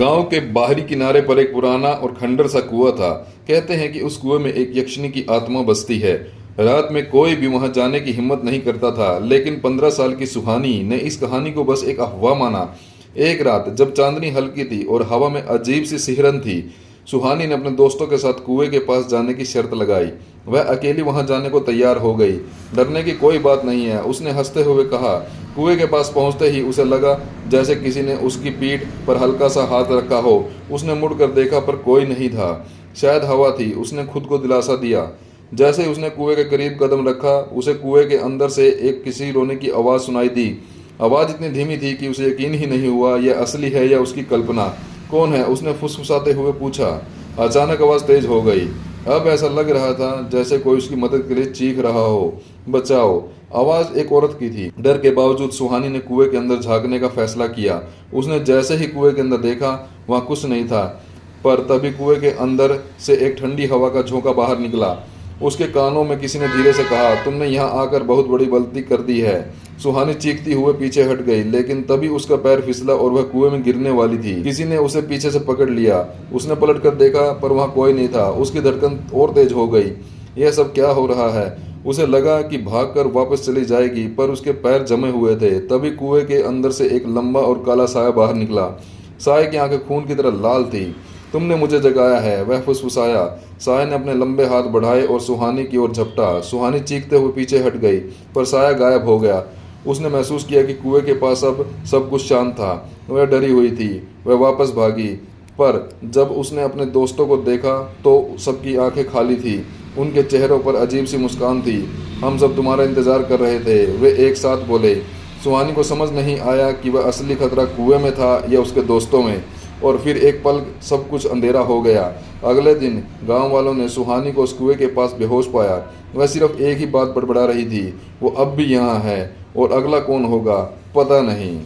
गांव के बाहरी किनारे पर एक पुराना और खंडर सा कुआं था। कहते हैं कि उस कुएं में एक यक्षिणी की आत्मा बसती है। रात में कोई भी वहां जाने की हिम्मत नहीं करता था, लेकिन 15 साल की सुहानी ने इस कहानी को बस एक अफवाह माना। एक रात जब चांदनी हल्की थी और हवा में अजीब सी सिहरन थी, सुहानी ने अपने दोस्तों के साथ कुएं के पास जाने की शर्त लगाई। वह अकेली वहां जाने को तैयार हो गई। डरने की कोई बात नहीं है, उसने हंसते हुए कहा। कुएं के पास पहुंचते ही उसे लगा जैसे किसी ने उसकी पीठ पर हल्का सा हाथ रखा हो। उसने मुड़कर देखा पर कोई नहीं था। शायद हवा थी, उसने खुद को दिलासा दिया। जैसे ही उसने कुएं के करीब कदम रखा, उसे कुएं के अंदर से एक किसी रोने की आवाज़ सुनाई दी। आवाज़ इतनी धीमी थी कि उसे यकीन ही नहीं हुआ यह असली है या उसकी कल्पना। कौन है, उसने फुसफुसाते हुए पूछा। अचानक आवाज़ तेज हो गई। अब ऐसा लग रहा था जैसे कोई उसकी मदद के लिए चीख रहा हो, बचाओ। आवाज़ एक औरत की थी। डर के बावजूद सुहानी ने कुएं के अंदर झांकने का फैसला किया। उसने जैसे ही कुएं के अंदर देखा, वहां कुछ नहीं था, पर तभी कुएं के अंदर से एक ठंडी हवा का झोंका बाहर निकला। उसके कानों में किसी ने धीरे से कहा, तुमने यहाँ आकर बहुत बड़ी गलती कर दी है। सुहानी चीखती हुए पीछे हट गई, लेकिन तभी उसका पैर फिसला और वह कुएं में गिरने वाली थी। किसी ने उसे पीछे से पकड़ लिया। उसने पलट कर देखा, पर वहां कोई नहीं था। उसकी धड़कन और तेज हो गई। यह सब क्या हो रहा है? उसे लगा कि भागकर वापस चली जाएगी, पर उसके पैर जमे हुए थे। तभी कुएं के अंदर से एक लंबा और काला साया बाहर निकला। साये की आंखें खून की तरह लाल थी। तुमने मुझे जगाया है, वह फुसफुसाया। साये ने अपने लंबे हाथ बढ़ाए और सुहानी की ओर झपटा। सुहानी चीखते हुए पीछे हट गई, पर साया गायब हो गया। उसने महसूस किया कि कुएं के पास अब सब कुछ शांत था। वह डरी हुई थी। वह वापस भागी, पर जब उसने अपने दोस्तों को देखा तो सबकी आंखें खाली थी। उनके चेहरों पर अजीब सी मुस्कान थी। हम सब तुम्हारा इंतजार कर रहे थे, वे एक साथ बोले। सुहानी को समझ नहीं आया कि वह असली खतरा कुएं में था या उसके दोस्तों में। और फिर एक पल सब कुछ अंधेरा हो गया। अगले दिन गांव वालों ने सुहानी को उस कुएं के पास बेहोश पाया। वह सिर्फ एक ही बात बड़बड़ा रही थी, वो अब भी यहाँ है और अगला कौन होगा पता नहीं।